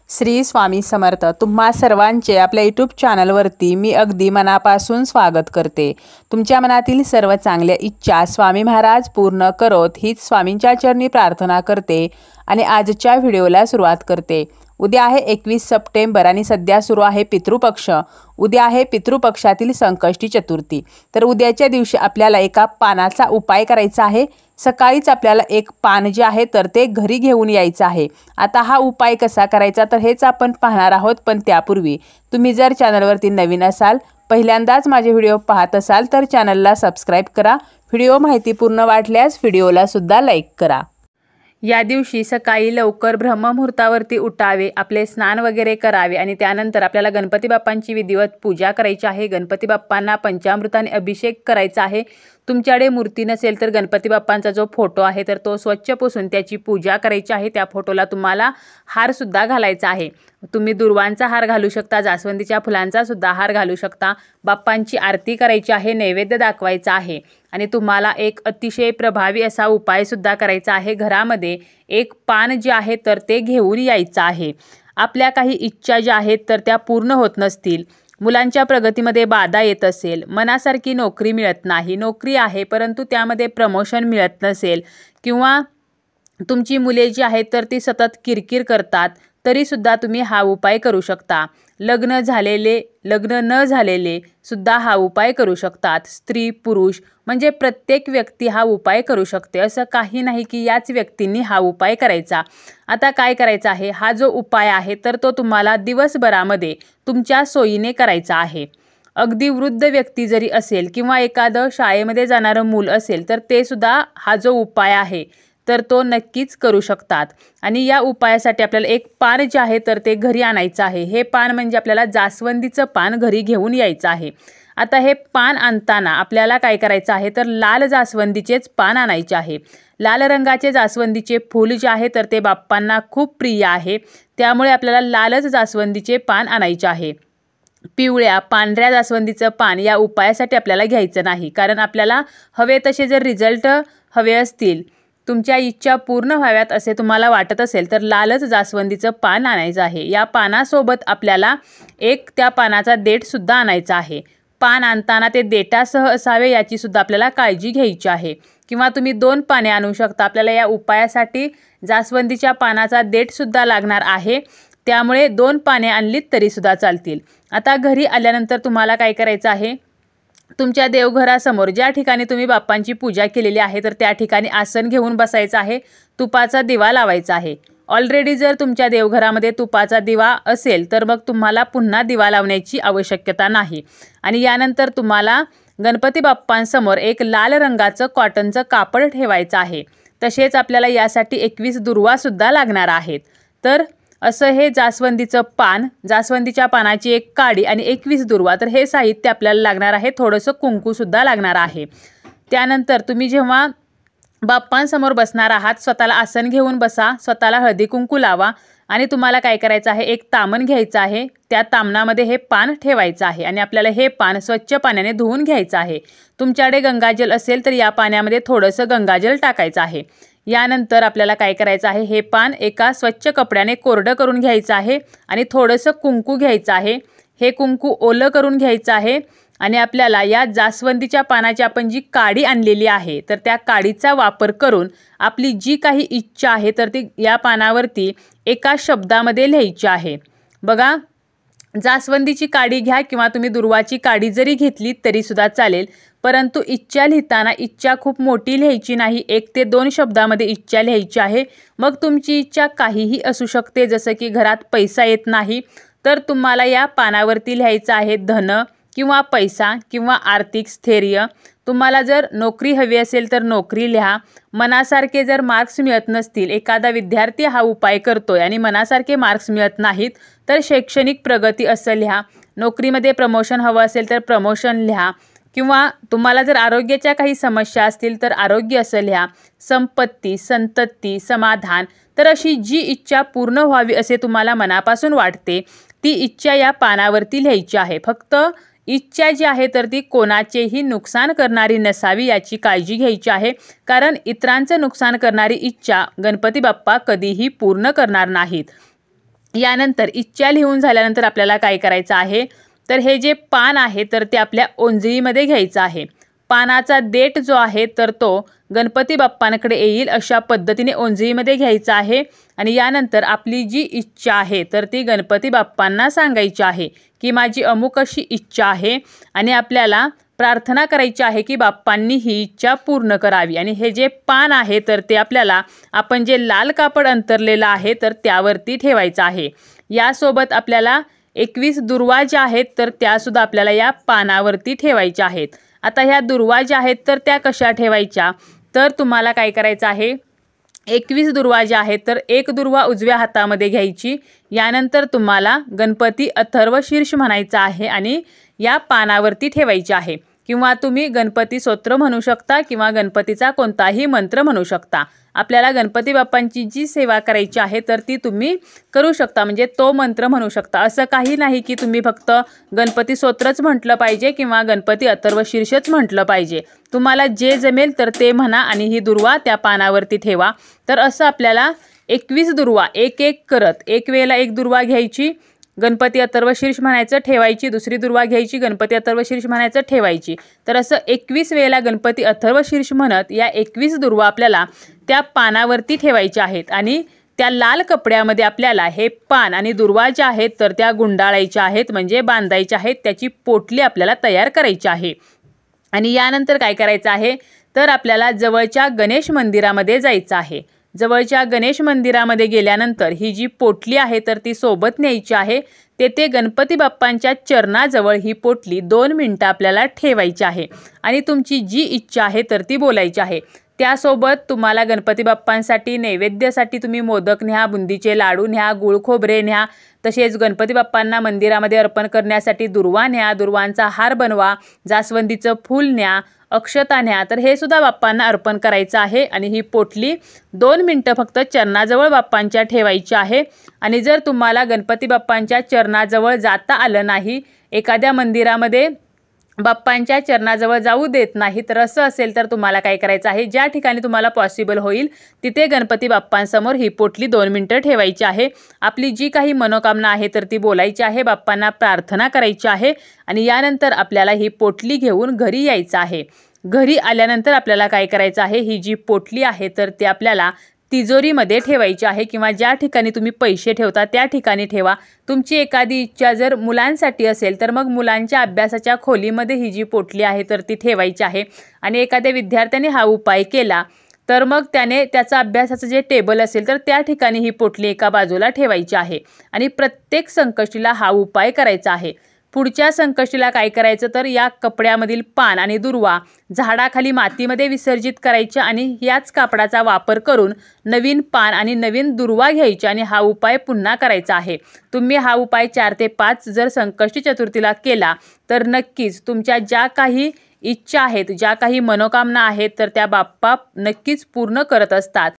श्री स्वामी समर्थ। तुम्हा सर्वांचे आपल्या यूट्यूब चॅनलवरती मी अगदी मनापासून स्वागत करते। तुमच्या मनातील सर्व चांगल्या इच्छा स्वामी महाराज पूर्ण करोत हीच स्वामींच्या चरणी प्रार्थना करते आणि आजच्या व्हिडिओला सुरुवात करते। उद्या आहे 21 सप्टेंबर आणि सध्या सुरू आहे पितृपक्ष। उद्या आहे पितृपक्षातील संकष्टी चतुर्थी। तर उद्याच्या दिवशी आपल्याला एका पानाचा उपाय करायचा आहे। सकाळीच आपल्याला एक पान जे आहे तर ते घरी घेऊन यायचं आहे। आता हा उपाय कसा करायचा तर हेच आपण पाहणार आहोत, पण त्यापूर्वी तुम्ही जर चॅनलवरती नवीन असाल, पहिल्यांदाच माझे व्हिडिओ पाहत असाल तर चॅनलला सबस्क्राइब करा। व्हिडिओ माहितीपूर्ण वाटल्यास व्हिडिओला सुद्धा लाईक करा। या दिवशी सकाळी लवकर ब्रह्ममुहूर्तावरती उठावे, आपले स्नान वगैरे करावे आणि त्यानंतर आपल्याला गणपती बाप्पांची विधिवत पूजा करायची आहे। गणपती बाप्पांना पंचामृताने अभिषेक करायचा आहे। तुमच्याकडे मूर्ती नसेल तर गणपती बाप्पांचा जो फोटो आहे तर तो स्वच्छ पुसून त्याची पूजा करायची आहे। त्या फोटोला तुम्हाला हार सुद्धा घालायचा आहे। तुम्ही दुर्वांचा हार घालू शकता, जास्वंदीच्या फुलांचा सुद्धा हार घालू शकता। बाप्पांची आरती करायची आहे, नैवेद्य दाखवायचा आहे आणि तुम्हाला एक अतिशय प्रभावी असा उपाय सुद्धा करायचा आहे। घरामध्ये एक पान जे आहे तर ते घेऊन यायचं आहे। आपल्या काही इच्छा ज्या आहेत तर त्या पूर्ण होत नसतील, मुलांच्या प्रगतीमध्ये बाधा येत असेल, मनासारखी नोकरी मिळत नाही, नोकरी आहे परंतु त्यामध्ये प्रमोशन मिळत नसेल, किंवा तुमची मुले जी आहेत तर ती सतत किरकिर करतात, तरी सुद्धा तुम्ही हा उपाय करू शकता। लग्न झालेले, लग्न न झालेले सुद्धा हा उपाय करू शकतात। स्त्री पुरुष म्हणजे प्रत्येक व्यक्ती हा उपाय करू शकते। असं काही नाही की याच व्यक्तींनी हा उपाय करायचा। आता काय करायचं आहे, हा जो उपाय आहे तर तो तुम्हाला दिवसभरामध्ये तुमच्या सोयीने करायचा आहे। अगदी वृद्ध व्यक्ती जरी असेल किंवा एखादं शाळेमध्ये जाणारं मूल असेल तर ते सुद्धा हा जो उपाय आहे तर तो नक्कीच करू शकतात। आणि या उपायासाठी आपल्याला एक पान जे आहे तर ते घरी आणायचं आहे। हे पान म्हणजे आपल्याला जास्वंदीचं पान घरी घेऊन यायचं आहे। आता हे पान आणताना आपल्याला काय करायचं आहे तर लाल जास्वंदीचेच पान आणायचे आहे। लाल रंगाचे जास्वंदीचे फूल जे आहे तर ते बाप्पांना खूप प्रिय आहे, त्यामुळे आपल्याला लालच जास्वंदीचे पान आणायचे आहे। पिवळ्या पांढऱ्या जास्वंदीचं पान या उपायासाठी आपल्याला घ्यायचं नाही, कारण आपल्याला हवे तसे जर रिझल्ट हवे असतील, तुमच्या इच्छा पूर्ण व्हाव्यात असे तुम्हाला वाटत असेल तर लालच जास्वंदीचं पान आणायचं आहे। या पानासोबत आपल्याला एक त्या पानाचा देठ सुद्धा आणायचा आहे। पान आणताना ते देठासह असावे याची सुद्धा आपल्याला काळजी घ्यायची आहे, किंवा तुम्ही 2 पाने आणू शकता। आपल्याला या उपायासाठी जास्वंदीच्या पानाचा देठ सुद्धा लागणार आहे, त्यामुळे 2 पाने आणलीत तरी सुद्धा चालतील। आता घरी आल्यानंतर तुम्हाला काय करायचं आहे, तुमच्या देवघरासमोर ज्या ठिकाणी तुम्ही बाप्पांची पूजा केलेली आहे तर त्या ठिकाणी आसन घेऊन बसायचं आहे। तुपाचा दिवा लावायचा आहे। ऑलरेडी जर तुमच्या देवघरामध्ये तुपाचा दिवा असेल तर मग तुम्हाला पुन्हा दिवा लावण्याची आवश्यकता नाही। आणि यानंतर तुम्हाला गणपती बाप्पांसमोर एक लाल रंगाचं कॉटनचं कापड ठेवायचं आहे। तसेच आपल्याला यासाठी 21 दुर्वा सुद्धा लागणार आहेत। तर असं हे जास्वंदीचं पान, जास्वंदीच्या पानाची एक काडी आणि 21 दुर्वा, तर हे साहित्य आपल्याला लागणार आहे। थोडंसं कुंकू सुद्धा लागणार आहे। त्यानंतर तुम्ही जेव्हा बाप्पांसमोर बसणार आहात, स्वतःला आसन घेऊन बसा, स्वतःला हळदी कुंकू लावा आणि तुम्हाला काय करायचं आहे, एक तामण घ्यायचं आहे। त्या तामणामध्ये हे पान ठेवायचं आहे आणि आपल्याला हे पान स्वच्छ पाण्याने धुवून घ्यायचं आहे। तुमच्याकडे गंगाजल असेल तर या पाण्यामध्ये थोडंसं गंगाजल टाकायचं आहे। यानंतर आपल्याला काय करायचं आहे, हे पान एका स्वच्छ कपड्याने कोरडं करून घ्यायचं आहे आणि थोडंसं कुंकू घ्यायचं आहे। हे कुंकू ओलं करून घ्यायचं आहे आणि आपल्याला या जास्वंदीच्या पानाची आपण जी काडी आणलेली आहे तर त्या काडीचा वापर करून आपली जी काही इच्छा आहे तर ती या पानावरती एका शब्दामध्ये लिहायची आहे। बघा, जास्वंदीची काडी घ्या किंवा तुम्ही दुर्वाची काडी जरी घेतली तरी सुद्धा चालेल, परंतु इच्छा लिहिताना इच्छा खूप मोठी लिहायची नाही। 1 ते 2 शब्दामध्ये इच्छा लिहायची आहे। मग तुमची इच्छा काहीही असू शकते, जसं की घरात पैसा येत नाही तर तुम्हाला या पानावरती लिहायचं आहे धन किंवा पैसा किंवा आर्थिक स्थैर्य। तुम्हाला जर नोकरी हवी असेल तर नोकरी लिहा। मनासारखे जर मार्क्स मिळत नसतील, एखादा विद्यार्थी हा उपाय करतोय आणि मनासारखे मार्क्स मिळत नाहीत तर शैक्षणिक प्रगती असं लिहा। नोकरीमध्ये प्रमोशन हवं असेल तर प्रमोशन लिहा, किंवा तुम्हाला जर आरोग्याच्या काही समस्या असतील तर आरोग्य असं लिहा। संपत्ती, संतती, समाधान, तर अशी जी इच्छा पूर्ण व्हावी असे तुम्हाला मनापासून वाटते ती इच्छा या पानावरती लिहायची आहे। फक्त इच्छा जी आहे तर ती कोणाचेही नुकसान करणारी नसावी याची काळजी घ्यायची आहे, कारण इतरांचं नुकसान करणारी इच्छा गणपती बाप्पा कधीही पूर्ण करणार नाहीत। यानंतर इच्छा लिहून झाल्यानंतर आपल्याला काय करायचं आहे, तर हे जे पान आहे तर ते आपल्या ओंजळीमध्ये घ्यायचं आहे. पानाचा देठ जो आहे तर तो गणपती बाप्पांकडे येईल अशा पद्धतीने ओंजळीमध्ये घ्यायचा आहे. आणि यानंतर आपली जी इच्छा आहे तर ती गणपती बाप्पांना सांगायची आहे की माझी अमुक अशी इच्छा आहे, आणि आपल्याला प्रार्थना करायची आहे की बाप्पांनी ही इच्छा पूर्ण करावी. आणि हे जे पान आहे तर ते आपल्याला आपण जे लाल कापड अंतरलेलं आहे तर त्यावरती ठेवायचं आहे. यासोबत आपल्याला 21 दुर्वा ज्या आहेत तर त्यासुद्धा आपल्याला या पानावरती ठेवायच्या आहेत. आता ह्या दुर्वा ज्या आहेत तर त्या कशा ठेवायच्या, तर तुम्हाला काय करायचं आहे, 21 दुर्वा ज्या आहेत तर एक दुर्वा उजव्या हातामध्ये घ्यायची. यानंतर तुम्हाला गणपती अथर्व शीर्ष म्हणायचं आहे आणि या पानावरती ठेवायची आहे. किंवा तुम्ही गणपती स्तोत्र म्हणू शकता किंवा गणपतीचा कोणताही मंत्र म्हणू शकता. आपल्याला गणपती बाप्पांची जी सेवा करायची आहे तर ती तुम्ही करू शकता, म्हणजे तो मंत्र म्हणू शकता. असं काही नाही की तुम्ही फक्त गणपती स्तोत्रच म्हटलं पाहिजे किंवा गणपती अथर्व शीर्षच म्हटलं पाहिजे. तुम्हाला जे जमेल तर ते म्हणा आणि ही दुर्वा त्या पानावरती ठेवा. तर असं आपल्याला 21 दुर्वा एक एक करत, एक वेळेला एक दुर्वा घ्यायची, गणपती अथर्व शीर्ष म्हणायचं, ठेवायची. दुसरी दुर्वा घ्यायची, गणपती अथर्व शीर्ष म्हणायचं, ठेवायची. तर असं 21 वेळेला गणपती अथर्व शीर्ष म्हणत या 21 दुर्वा आपल्याला त्या पानावरती ठेवायच्या आहेत. आणि त्या लाल कपड्यामध्ये आपल्याला हे पान आणि दुर्वा ज्या आहेत तर त्या गुंडाळायच्या आहेत, म्हणजे बांधायच्या आहेत. त्याची पोटली आपल्याला तयार करायची आहे. आणि यानंतर काय करायचं आहे, तर आपल्याला जवळच्या गणेश मंदिरामध्ये जायचं आहे. जवळच्या गणेश मंदिरामध्ये गेल्यानंतर ही जी पोटली आहे तर ती सोबत न्यायची आहे. तेथे गणपती बाप्पांच्या चरणाजवळ ही पोटली 2 मिनिटं आपल्याला ठेवायची आहे. आणि तुमची जी इच्छा आहे तर ती बोलायची आहे. त्यासोबत तुम्हाला गणपती बाप्पांसाठी नैवेद्यासाठी तुम्ही मोदक न्या, बुंदीचे लाडू न्या, गुळ खोबरे न्या. तसेच गणपती बाप्पांना मंदिरामध्ये अर्पण करण्यासाठी दुर्वा न्या, दुर्वांचा हार बनवा, जास्वंदीचं फूल न्या, अक्षता न्या. तर हे सुद्धा बाप्पांना अर्पण करायचं आहे. आणि ही पोटली 2 मिनिटं फक्त चरणाजवळ बाप्पांच्या ठेवायची आहे. आणि जर तुम्हाला गणपती बाप्पांच्या चरणाजवळ जाता आलं नाही, एखाद्या मंदिरामध्ये बाप्पांच्या चरणाजवळ जाऊ देत नाही, तर असं असेल तर तुम्हाला काय करायचं आहे, ज्या ठिकाणी तुम्हाला पॉसिबल होईल तिथे गणपती बाप्पांसमोर ही पोटली 2 मिनिटं ठेवायची आहे. आपली जी काही मनोकामना आहे तर ती बोलायची आहे, बाप्पांना प्रार्थना करायची आहे. आणि यानंतर आपल्याला ही पोटली घेऊन घरी यायचं आहे. घरी आल्यानंतर आपल्याला काय करायचं आहे, ही जी पोटली आहे तर ती आपल्याला तिजोरीमध्ये ठेवायची आहे किंवा ज्या ठिकाणी तुम्ही पैसे ठेवता त्या ठिकाणी ठेवा. तुमची एखादी इच्छा जर मुलांसाठी असेल तर मग मुलांच्या अभ्यासाच्या खोलीमध्ये ही जी पोटली आहे तर ती ठेवायची आहे. आणि एखाद्या विद्यार्थ्याने हा उपाय केला तर मग त्याने त्याचा अभ्यासाचं जे टेबल असेल तर त्या ठिकाणी ही पोटली एका बाजूला ठेवायची आहे. आणि प्रत्येक संकष्टीला हा उपाय करायचा आहे. पुढच्या संकष्टीला काय करायचं, तर या कपड्यामधील पान आणि दुर्वा झाडाखाली मातीमध्ये विसर्जित करायच्या आणि याच कापडाचा वापर करून नवीन पान आणि नवीन दुर्वा घ्यायचे आणि हा उपाय पुन्हा करायचा आहे. तुम्ही हा उपाय 4 ते 5 जर संकष्टी चतुर्थीला केला तर नक्कीच तुमच्या ज्या काही इच्छा आहेत, ज्या काही मनोकामना आहेत तर त्या बाप्पा नक्कीच पूर्ण करत असतात.